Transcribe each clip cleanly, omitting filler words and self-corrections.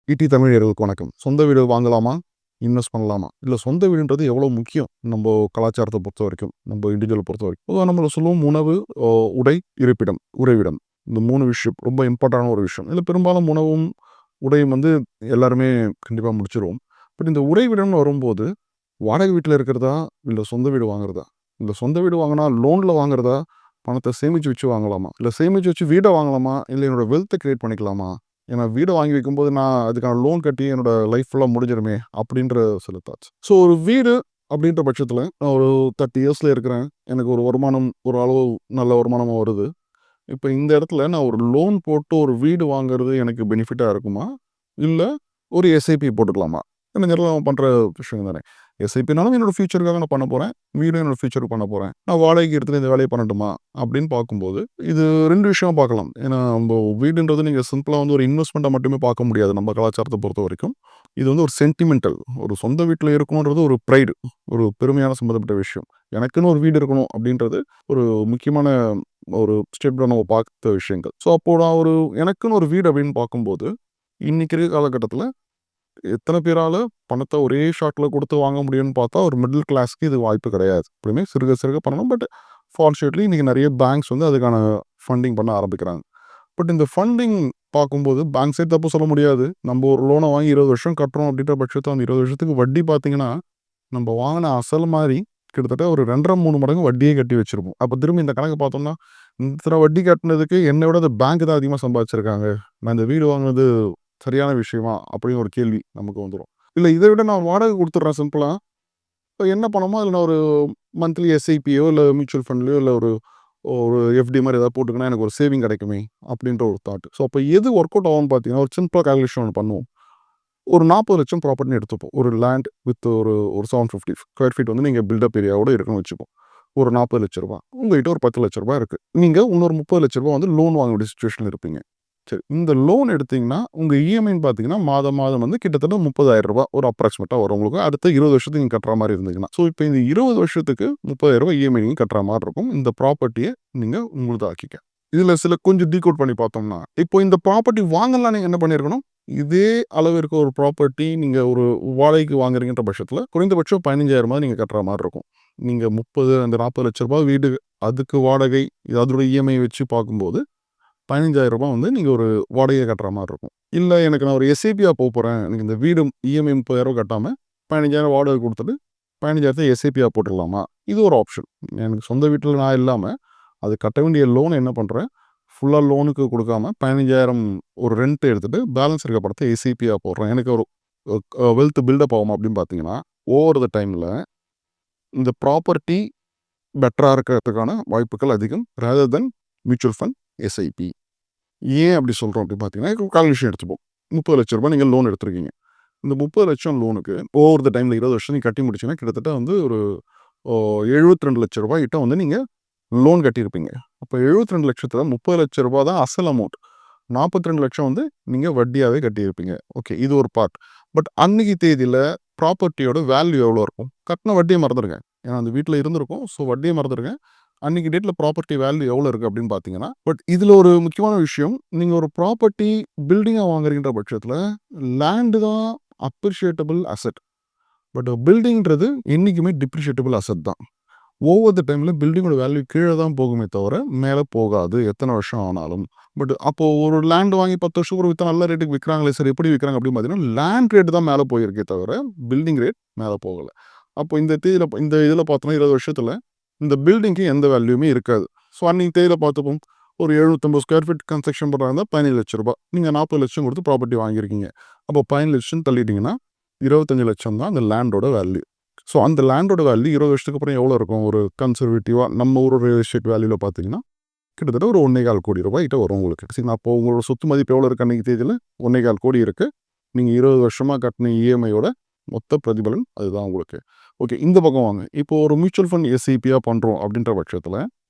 ED தமிழர்களுக்கு வணக்கம். சொந்த வீடு வாங்கலாமா? இன்வெஸ்ட் பண்ணலாமா? இல்ல சொந்த வீடுன்றது எவ்வளோ முக்கியம்? நம்ப கலாச்சாரத்த பொறுத்தவரைக்கும், நம்ப இண்டிவிஜுவல பொறுத்தவரைக்கும். பொதுவா நம்மள சொல்லுவோம் உணவு, உடை, இருப்பிடம், உறைவிடம். இந்த 3 விஷயம் ரொம்ப இம்பார்ட்டன்டான ஒரு விஷயம். இதுல பெரும்பாலும் உணவும், உடையும் எல்லாருமே கண்டிப்பா முடிச்சுருவோம். பட் இந்த உறைவிடம்னு வரும்போது, வாடகை வீட்ல இருக்கிறதா? இல்ல சொந்த வீடு வாங்குறதா? இல்ல சொந்த வீடு வாங்குனா லோன்ல வாங்குறதா? பணத்த சேமிச்சு வச்சு வாங்கலாமா? இல்ல சேமிச்சு வச்சு வீட வாங்கலாமா? இல்ல என்னோட வெல்த்த கிரியேட் பண்ணிக்கலாமா? ஏன்னா வீட வாங்கி வைக்கும்போது நான் அதுக்கான லோன் கட்டி என்னோட லைஃப் ஃபுல்லா முடிஞ்சிருமே! அப்டின்ற சில தாட்ஸ். ஸோ ஒரு வீடு அப்டின்ற பட்சத்தில நான் ஒரு 30 இயர்ஸ்ல இருக்கிறேன். எனக்கு ஒரு வருமானம் ஒரு அளவு நல்ல வருமானமா வருது. இப்ப இந்த இடத்துல நான் ஒரு லோன் போட்டு ஒரு வீடு வாங்குறது எனக்கு பெனிஃபிட்டா இருக்குமா? இல்ல ஒரு எஸ்ஐபி போட்டுக்கலாமா? ஏன்னா இதெல்லாம் நம்ம பண்ற விஷயம் தானே. எஸ்ஐபினாலும் என்னோட ஃபியூச்சருக்காக நான் பண்ண போறேன். வீடும் என்னோட ஃபியூச்சருக்கு பண்ண போறேன். நான் வாடகைக்கு எடுத்துட்டு இந்த வேலைய பண்ணட்டுமா? அப்படின்னு பார்க்கும்போது, இது 2 விஷயமா பார்க்கலாம். ஏன்னா நம்ப வீடுன்றது நீங்க சிம்பிளா ஒரு இன்வெஸ்ட்மெண்ட்டா மட்டுமே பார்க்க முடியாது. நம்ம கலாச்சாரத்த பொறுத்தவரைக்கும். இது ஒரு சென்டிமென்டல். ஒரு சொந்த வீட்ல இருக்கணுன்றது ஒரு பிரைடு. ஒரு பெருமையான சம்மந்தப்பட்ட விஷயம். எனக்குன்னு ஒரு வீடு இருக்கணும் அப்படின்றது ஒரு முக்கியமான ஒரு ஸ்டெப்ல நம்ம பார்த்த விஷயங்கள். ஸோ அப்போ நான் எனக்குன்னு ஒரு வீடு அப்படின்னு பார்க்கும்போது, இன்னைக்கு இருக்க காலகட்டத்தில எத்தன பேரால பணத்த ஒரே ஷாட்ல குடுத்து வாங்க முடியும்னு பார்த்தா, ஒரு மிடில் கிளாஸ்க்கு இது வாய்ப்பு கிடையாது. எப்படியுமே சிறுக சிறுக பண்ணணும். பட் ஃபார்ச்சுனேட்லி இன்னைக்கு நெறைய பேங்க்ஸ் அதுக்கான ஃபண்டிங் பண்ண ஆரம்பிக்கிறாங்க. பட் இந்த ஃபண்டிங் பார்க்கும்போது பேங்க்ஸே தப்பு சொல்ல முடியாது. நம்ம ஒரு லோன வாங்கி 20 வருஷம் கட்டுறோம் அப்படின்ற பட்சத்துல அந்த 20 வருஷத்துக்கு வட்டி பார்த்தீங்கன்னா, நம்ம வாங்குன அசல் மாரி கிட்டத்தட்ட ஒரு 2 1/2, 3 மடங்கு வட்டியே கட்டி வச்சிருப்போம். அப்ப திரும்பி இந்த கணக்கு பார்த்தோம்னா, இத்தன வட்டி கட்டுனதுக்கு என்ன விட அந்த பேங்க் தான் அதிகமா சம்பாதிச்சிருக்காங்க. நான் இந்த வீடு வாங்குனது சரியான விஷயமா? அப்படின்னு ஒரு கேள்வி நமக்கு வந்துரும். இல்ல இத விட நான் வாடகை குடுத்துடுறேன் சிம்பிளா. இப்ப என்ன பணமோ அதில நான் ஒரு மந்த்லி எஸ்ஐபியோ இல்ல மியூச்சுவல் ஃபண்ட்லயோ இல்ல ஒரு ஒரு எஃப்டி மாரி ஏதாவது போட்டுக்கினா எனக்கு ஒரு சேவிங் கிடைக்குமே! அப்படின்ற ஒரு தாட். ஸோ அப்ப எது ஒர்க் அவுட் ஆகும்னு பார்த்தீங்கன்னா, ஒரு சிம்பிளா கால்குலேஷன் ஒண்ணு பண்ணுவோம். ஒரு 40,00,000 ப்ராப்பர்ட்டின்னு எடுத்துப்போம். ஒரு லேண்ட் வித் ஒரு 750 ஸ்கொயர் ஃபீட் நீங்க பில்டப் ஏரியாவோட இருக்குன்னு வச்சுப்போம். ஒரு ரூ. 40,00,000 உங்ககிட்ட ஒரு ரூ. 10,00,000 இருக்கு. நீங்க இன்னொரு ரூ. 30,00,000 லோன் வாங்க வேண்டிய சிச்சுவேஷன்ல இருப்பீங்க. சரி. இந்த லோன் எடுத்தீங்கன்னா, உங்க இஎம்ஐன்னு பார்த்தீங்கன்னா, மாதம் மாதம் கிட்டத்தட்ட ரூ. 30,000 ஒரு அப்ராக்ஸிமேட்டா வரும் உங்களுக்கு. அடுத்த 20 வருஷத்துக்கு நீங்க கட்டுற மாரி இருந்ததுன்னா. ஸோ, இப்ப இந்த 20 வருஷத்துக்கு ரூ. 30,000 இஎம்ஐ நீங்க கட்டுற மாரி இருக்கும். இந்த ப்ராப்பர்ட்டிய நீங்க உங்களுது ஆக்கிக்க. இதுல சில கொஞ்சம் டீகோட் பண்ணி பார்த்தோம்னா, இப்போ இந்த ப்ராப்பர்ட்டி வாங்கலாம் நீங்க என்ன பண்ணியிருக்கணும்? இதே அளவு இருக்க ஒரு ப்ராப்பர்ட்டி நீங்க ஒரு வாடகைக்கு வாங்குறீங்கன்ற பட்சத்தில, குறைந்தபட்சம் 15,000 நீங்க கட்டுற மாரி இருக்கும். நீங்க 30 அந்த ரூ. 40,00,000 வீடு, அதுக்கு வாடகை, அதோட இஎம்ஐ வச்சு பார்க்கும்போது ரூ. 15,000 நீங்க ஒரு வாடகையா கட்டுற மாரி இருக்கும். இல்ல எனக்கு நான் ஒரு எஸ்ஐபியா போறேன். எனக்கு இந்த வீடு இஎம்ஐ ரூ. 30,000 கட்டாம 15,000 வாடகை குடுத்துட்டு 15,000 எஸ்ஐபியா போட்டுறலாமா? இது ஒரு ஆப்ஷன். எனக்கு சொந்த வீட்ல நான் இல்லாம, அது கட்ட வேண்டிய லோன என்ன பண்றேன், ஃபுல்லா லோனுக்கு குடுக்காம 15,000 ஒரு ரென்ட் எடுத்துட்டு பேலன்ஸ் இருக்க பணத்த எஸ்ஐபியா போடுறேன். எனக்கு ஒரு வெல்த் பில்டப் ஆகுமா அப்படின்னு பார்த்தீங்கன்னா, ஓவர் த டைம்ல இந்த ப்ராப்பர்ட்டி பெட்டரா இருக்கிறதுக்கான வாய்ப்புகள் அதிகம். ராதர் தென் மியூச்சுவல் ஃபண்ட், எஸ்ஐபி. ஏன் அப்படி சொல்றோம் அப்படின்னு பார்த்தீங்கன்னா, கால்குலேஷன் எடுத்துப்போம். ரூ. 30,00,000 நீங்க லோன் எடுத்திருக்கீங்க. இந்த 30,00,000 லோனுக்கு ஓவர் த டைம்ல 20 வருஷம் நீங்க கட்டி முடிச்சீங்கன்னா, கிட்டத்தட்ட ஒரு ஓ ரூ. 72,00,000 கிட்ட நீங்க லோன் கட்டியிருப்பீங்க. அப்ப 72,00,000த்துல ரூ. 30,00,000 தான் அசல் அமௌண்ட். 42,00,000 நீங்க வட்டியாவே கட்டியிருப்பீங்க. ஓகே. இது ஒரு பார்ட். பட் அன்னைக்கு தேதியில ப்ராப்பர்ட்டியோட வேல்யூ எவ்வளோ இருக்கும்? கட்டுன வட்டிய மறந்துருங்க. ஏன்னா அந்த வீட்ல இருந்திருக்கும். ஸோ வட்டிய மறந்துருங்க. அன்னைக்கு டேட்ல ப்ராப்பர்ட்டி வேல்யூ எவ்வளோ இருக்கு அப்படின்னு பார்த்தீங்கன்னா, பட் இதுல ஒரு முக்கியமான விஷயம், நீங்க ஒரு ப்ராப்பர்ட்டி பில்டிங்கா வாங்குறீங்கன்ற பட்சத்துல, லேண்ட் தான் அப்ரிஷியேட்டபிள் அசெட். பட் பில்டிங்ன்றது என்னைக்குமே டிப்ரிஷியேட்டபிள் அசெட் தான். ஓவர் த டைம்ல பில்டிங்கோட வேல்யூ கீழ தான் போகுமே தவிர, மேல போகாது. எத்தன வருஷம் ஆனாலும். பட் அப்போ ஒரு லேண்ட் வாங்கி 10 வருஷத்துக்கு அப்புறம் வித்தா நல்ல ரேட்டுக்கு விக்கிறாங்களே சார், எப்படி விக்கிறாங்க அப்படின்னு பார்த்தீங்கன்னா, லேண்ட் ரேட் தான் மேல போயிருக்கே தவிர, பில்டிங் ரேட் மேல போகல. அப்போ இந்த இதுல பார்த்தோம்னா 20 வருஷத்துல இந்த பில்டிங்க்கு எந்த வேல்யூமே இருக்காது. ஸோ அன்னைக்கு தேதியில பார்த்துப்போம். ஒரு 750 ஸ்கொயர் ஃபீட் கன்ஸ்ட்ரக்ஷன் பண்றாங்கன்னா ரூ. 15,00,000 நீங்க 40,00,000 குடுத்து ப்ராப்பர்ட்டி வாங்கியிருக்கீங்க. அப்போ 15,00,000 தள்ளிட்டீங்கன்னா, 25,00,000 தான் அந்த லேண்டோட வேல்யூ. ஸோ அந்த லேண்டோட வேல்யூ 20 வருஷத்துக்கு அப்புறம் எவ்வளோ இருக்கும்? ஒரு கன்சர்வேட்டிவா நம்ம ஊர் ரியல் எஸ்டேட் வேல்யூல பார்த்தீங்கன்னா, கிட்டத்தட்ட ஒரு ரூ. 1,400 கோடி கிட்ட வரும் உங்களுக்கு. சரிங்களா? அப்போ உங்களோட சொத்து மதிப்பு எவ்வளோ இருக்கு அன்னைக்கு தேதியில? 1,400 கோடி இருக்கு. நீங்க 20 வருஷமா கட்டின இஎம்ஐயோட மொத்த பிரதிபலன் அதுதான் உங்களுக்கு. ஓகே. இந்த பக்கம் வாங்க. இப்போ ஒரு மியூச்சுவல் ஃபண்ட் எஸ்ஐபியா பண்றோம் அப்படின்ற பட்சத்தில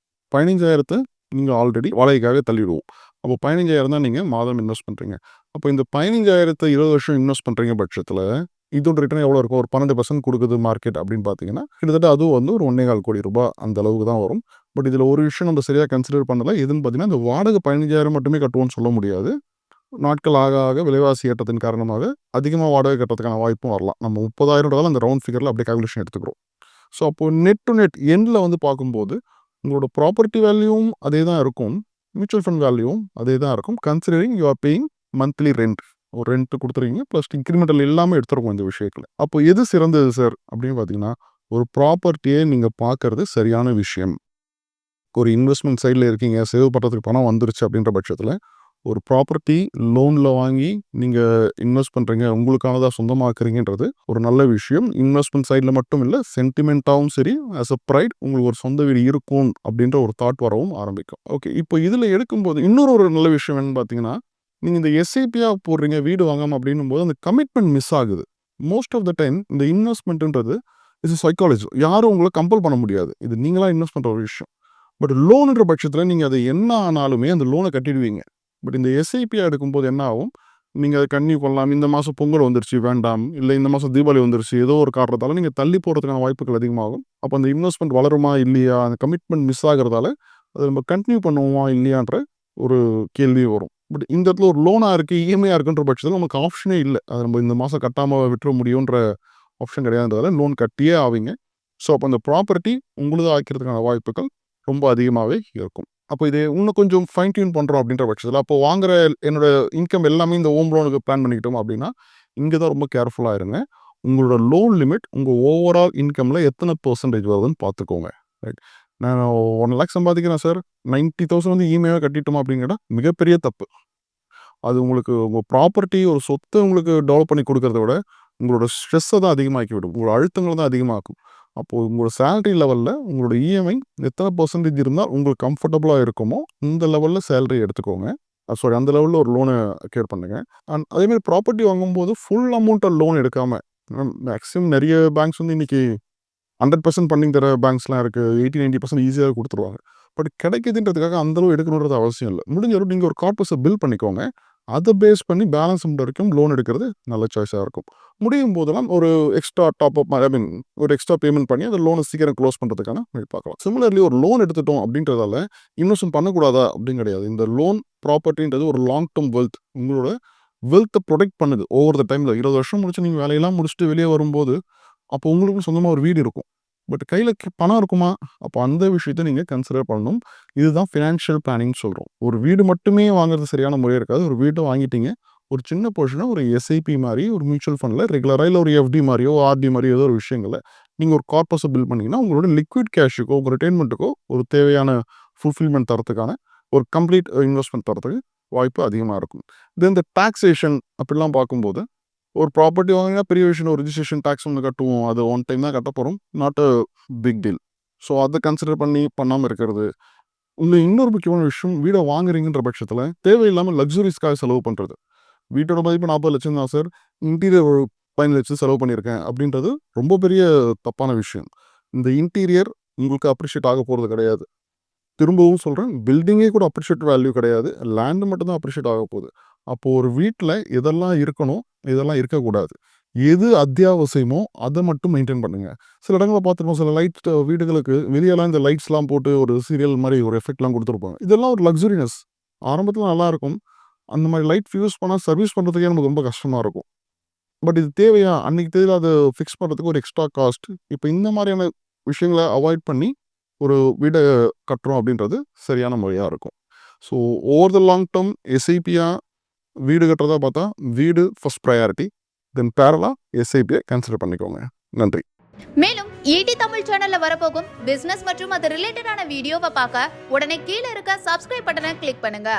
15,000 நீங்க ஆல்ரெடி வாடகைக்காக தள்ளிடுவோம். அப்போ 15,000 தான் நீங்க மாதம் இன்வெஸ்ட் பண்றீங்க. அப்போ இந்த 15,000 20 வருஷம் இன்வெஸ்ட் பண்றீங்க பட்சத்தில, இதோட ரிட்டர்ன் எவ்வளோ இருக்கும்? ஒரு 12% குடுக்குது மார்க்கெட் அப்படின்னு பார்த்தீங்கன்னா, கிட்டத்தட்ட அதுவும் ஒரு ரூ. 1,400 கோடி அந்த அளவுக்கு தான் வரும். பட் இதில ஒரு விஷயம் நம்ம சரியா கன்சிடர் பண்ணல. எதுன்னு பார்த்தீங்கன்னா, இந்த வாடகை 15,000 மட்டுமே கட்டுவோம்னு சொல்ல முடியாது. நாட்கள் ஆக ஆக விலைவாசி ஏற்றத்தின் காரணமாக அதிகமாக வாடகை கட்டுறதுக்கான வாய்ப்பும் வரலாம். நம்ம $30,000 அந்த ரவுண்ட் ஃபிகரில் அப்படியே கால்குலேஷன் எடுத்துக்கிறோம். ஸோ அப்போது நெட் டு நெட் எண்டில் வந்து பார்க்கும்போது உங்களோட ப்ராப்பர்ட்டி வேல்யூவும் அதே தான் இருக்கும், மியூச்சுவல் ஃபண்ட் வேல்யூவும் அதே தான் இருக்கும். Considering you are paying monthly rent, ஒரு ரெண்ட் கொடுத்துருவீங்க ப்ளஸ் இன்க்ரிமெண்டல் எல்லாமே எடுத்துருக்கோம் இந்த விஷயத்தில். அப்போ எது சிறந்தது சார் அப்படின்னு பார்த்தீங்கன்னா, ஒரு ப்ராப்பர்ட்டியை நீங்கள் பார்க்கறது சரியான விஷயம். ஒரு இன்வெஸ்ட்மெண்ட் சைடில் இருக்கீங்க, சேவ் பண்ணுறதுக்கு பணம் வந்துருச்சு அப்படின்ற பட்சத்தில் ஒரு ப்ராப்பர்ட்டி லோனில் வாங்கி நீங்கள் இன்வெஸ்ட் பண்ணுறீங்க, உங்களுக்கானதாக சொந்தமாக்குறீங்கன்றது ஒரு நல்ல விஷயம். இன்வெஸ்ட்மெண்ட் சைடில் மட்டும் இல்லை, சென்டிமெண்ட்டாகவும் சரி, ஆஸ் அ ப்ரைட் உங்களுக்கு ஒரு சொந்த வீடு இருக்கும் அப்படின்ற ஒரு தாட் வரவும் ஆரம்பிக்கும். ஓகே, இப்போ இதில் எடுக்கும்போது இன்னொரு நல்ல விஷயம் என்னன்னு பார்த்தீங்கன்னா, நீங்கள் இந்த எஸ்ஐபியாக போடுறீங்க வீடு வாங்காமல் அப்படின்னும் போது அந்த கமிட்மெண்ட் மிஸ் ஆகுது. மோஸ்ட் ஆஃப் த டைம் இந்த இன்வெஸ்ட்மெண்ட்டுன்றது இட்ஸ் சைக்காலஜி, யாரும் உங்களை கம்பல் பண்ண முடியாது, இது நீங்களாக இன்வெஸ்ட் பண்ணுற ஒரு விஷயம். பட் லோனுன்ற பட்சத்தில் நீங்கள் அது என்ன ஆனாலுமே அந்த லோனை கட்டிடுவீங்க. பட் இந்த எஸ்ஐபியாக எடுக்கும்போது என்ன ஆகும், நீங்கள் அதை கன்டினியூ பண்ணலாம். இந்த மாதம் பொங்கல் வந்துருச்சு வேண்டாம், இல்லை இந்த மாதம் தீபாவளி வந்துருச்சு, ஏதோ ஒரு காரணத்தால் நீங்கள் தள்ளி போகிறதுக்கான வாய்ப்புகள் அதிகமாகும். அப்போ அந்த இன்வெஸ்ட்மெண்ட் வளருமா இல்லையா, அந்த கமிட்மெண்ட் மிஸ் ஆகிறதால அதை நம்ம கண்டினியூ பண்ணுவோமா இல்லையான்ற ஒரு கேள்வி வரும். பட் இந்த இடத்துல ஒரு லோனாக இருக்குது, இஎம்ஐயாக இருக்குன்ற பட்சத்தில் நமக்கு ஆப்ஷனே இல்லை, அதை நம்ம இந்த மாதம் கட்டாமல் விட்டுற முடியுன்ற ஆப்ஷன் கிடையாதுன்றதால லோன் கட்டியே ஆவீங்க. ஸோ அப்போ அந்த ப்ராப்பர்ட்டி உங்களுது ஆக்கிறதுக்கான வாய்ப்புகள் ரொம்ப அதிகமாகவே இருக்கும். அப்போ இது இன்னும் கொஞ்சம் ஃபைன் டியூன் பண்ணுறோம் அப்படின்ற பட்சத்தில், அப்போ வாங்குற என்னோட இன்கம் எல்லாமே இந்த ஹோம் லோனுக்கு பிளான் பண்ணிக்கிட்டோம் அப்படின்னா, இங்கே தான் ரொம்ப கேர்ஃபுல்லாக இருங்க. உங்களோட லோன் லிமிட் உங்கள் ஓவரால் இன்கமில் எத்தனை பெர்சன்டேஜ் வருதுன்னு பார்த்துக்கோங்க. ரைட், நான் 1 லேக் சம்பாதிக்கிறேன் சார், 90,000 வந்து இஎம்ஐயாக கட்டிட்டோமா அப்படிங்கிற மிகப்பெரிய தப்பு. அது உங்களுக்கு உங்கள் ப்ராப்பர்ட்டி ஒரு சொத்தை உங்களுக்கு டெவலப் பண்ணி கொடுக்கறத விட உங்களோட ஸ்ட்ரெஸ்ஸை தான் அதிகமாக்கி விடும், உங்களோட அழுத்தங்களை தான் அதிகமாக்கும். அப்போது உங்களோட சேலரி லெவலில் உங்களோட இஎம்ஐ எத்தனை பெர்சன்டேஜ் இருந்தால் உங்களுக்கு கம்ஃபர்டபுளாக இருக்குமோ இந்த லெவலில் சேலரி எடுத்துக்கோங்க. சாரி, அந்த லெவலில் ஒரு லோனை கேர் பண்ணுங்கள். அண்ட் அதேமாதிரி ப்ராப்பர்ட்டி வாங்கும்போது ஃபுல் அமௌண்ட்டை லோன் எடுக்காமல், மேக்ஸிமம் நிறைய பேங்க்ஸ் வந்து இன்றைக்கி 100% பண்ணிங் தர பேங்க்ஸ்லாம் இருக்குது, 80-90% ஈஸியாக கொடுத்துருவாங்க. பட் கிடைக்குதுன்றதுக்காக அந்தளவு எடுக்கணுன்றது அவசியம் இல்லை. முடிஞ்ச அளவு நீங்கள் ஒரு கார்பஸை பில் பண்ணிக்கோங்க, அதை பேஸ் பண்ணி பேலன்ஸ் அமௌண்ட் வரைக்கும் லோன் எடுக்கிறது நல்ல சாய்ஸாக இருக்கும். முடியும் போதெல்லாம் ஒரு எக்ஸ்ட்ரா டாப்அப், ஒரு எக்ஸ்ட்ரா பேமெண்ட் பண்ணி அந்த லோனை சீக்கிரம் க்ளோஸ் பண்ணுறதுக்கான வழி பார்க்கலாம். சிமிலர்லி ஒரு லோன் எடுத்துட்டோம் அப்படின்றதால இன்வெஸ்ட்மெண்ட் பண்ணக்கூடாதா அப்படின்னு கிடையாது. இந்த லோன் ப்ராப்பர்ட்டின்றது ஒரு லாங் டேர்ம் வெல்த், உங்களோட வெல்த்தை ப்ரொடெக்ட் பண்ணுது ஓவர் த டைமில். 20 வருஷம் முடிச்சு நீங்கள் வேலையெல்லாம் முடிச்சுட்டு வெளியே வரும்போது அப்போ உங்களுக்கும் சொந்தமாக ஒரு வீடு இருக்கும். பட் கையில் பணம் இருக்குமா, அப்போ அந்த விஷயத்தை நீங்கள் கன்சிடர் பண்ணணும். இதுதான் ஃபினான்ஷியல் பிளானிங் சொல்கிறோம். ஒரு வீடு மட்டுமே வாங்குறது சரியான முறையாக இருக்காது. ஒரு வீட்டை வாங்கிட்டீங்க, ஒரு சின்ன போர்ஷனாக ஒரு எஸ்ஐபி மாதிரி ஒரு மியூச்சுவல் ஃபண்டில் ரெகுலராக, இல்லை ஒரு எஃப்டி மாதிரியோ ஆர்டி மாதிரியோ ஏதோ ஒரு விஷயங்களை நீங்கள் ஒரு கார்பஸை பில் பண்ணிங்கன்னா உங்களோட லிக்விட் கேஷுக்கோ உங்கள் ரிட்டைர்மெண்ட்டுக்கோ ஒரு தேவையான ஃபுல்ஃபில்மெண்ட் தரத்துக்கான ஒரு கம்ப்ளீட் இன்வெஸ்ட்மெண்ட் தரத்துக்கு வாய்ப்பு அதிகமாக இருக்கும். தென் இந்த டாக்ஸேஷன் அப்படிலாம் பார்க்கும்போது ஒரு ப்ராப்பர்ட்டி வாங்கினா பெரிய விஷயம், ஒரு ரிஜிஸ்ட்ரேஷன் டேக்ஸ் ஒன்று கட்டுவோம், அது ஒன் டைம் தான் கட்ட போகிறோம், not a big deal. So அதை கன்சிடர் பண்ணி பண்ணாமல் இருக்கிறது. இன்னொரு முக்கியமான விஷயம், வீடை வாங்குறீங்கன்ற பட்சத்தில் தேவையில்லாமல் லக்ஸுரிஸ்க்காக செலவு பண்ணுறது. வீட்டோட மதிப்பு 40 லட்சம் தான் சார், இன்டீரியர் ஒரு 15 லட்சம் செலவு பண்ணியிருக்கேன் அப்படின்றது ரொம்ப பெரிய தப்பான விஷயம். இந்த இன்டீரியர் உங்களுக்கு அப்ரிஷியேட் ஆக போகிறது கிடையாது. திரும்பவும் சொல்கிறேன், பில்டிங்கே கூட அப்ரிஷியேட் வேல்யூ கிடையாது, லேண்டு மட்டும் தான் அப்ரிஷியேட் ஆக போகுது. அப்போது ஒரு வீட்டில் எதெல்லாம் இருக்கணும், இதெல்லாம் இருக்கக்கூடாது, எது அத்தியாவசியமோ அதை மட்டும் மெயின்டைன் பண்ணுங்கள். சில இடங்களில் பார்த்துருப்போம், சில லைட் வீடுகளுக்கு வெளியெல்லாம் இந்த லைட்ஸ்லாம் போட்டு ஒரு சீரியல் மாதிரி ஒரு எஃபெக்ட்லாம் கொடுத்துருப்பாங்க. இதெல்லாம் ஒரு லக்ஸுரினஸ். ஆரம்பத்தில் நல்லாயிருக்கும், அந்த மாதிரி லைட் யூஸ் பண்ணால் சர்வீஸ் பண்ணுறதுக்கே நமக்கு ரொம்ப கஷ்டமாக இருக்கும். பட் இது தேவையா, அன்றைக்கி தேவை, அதை ஃபிக்ஸ் பண்ணுறதுக்கு ஒரு எக்ஸ்ட்ரா காஸ்ட். இப்போ இந்த மாதிரியான விஷயங்களை அவாய்ட் பண்ணி ஒரு வீடை கட்டுறோம் அப்படின்றது சரியான முறையாக இருக்கும். So over the long term எஸ்ஐபியாக வீடு கட்டுறதா பார்த்தா வீடு ஃபர்ஸ்ட் ப்ரையாரிட்டி, தென் பேரலாக எஸ்ஐபியை கன்சிடர் பண்ணிக்கோங்க. நன்றி. மேலும் ஈடி தமிழ் சேனல்ல வரப்போகும் பிசினஸ் மற்றும் அது ரிலேட்டடான வீடியோவை பார்க்க உடனே கீழே இருக்க சப்ஸ்கிரைப் பட்டனை கிளிக் பண்ணுங்க.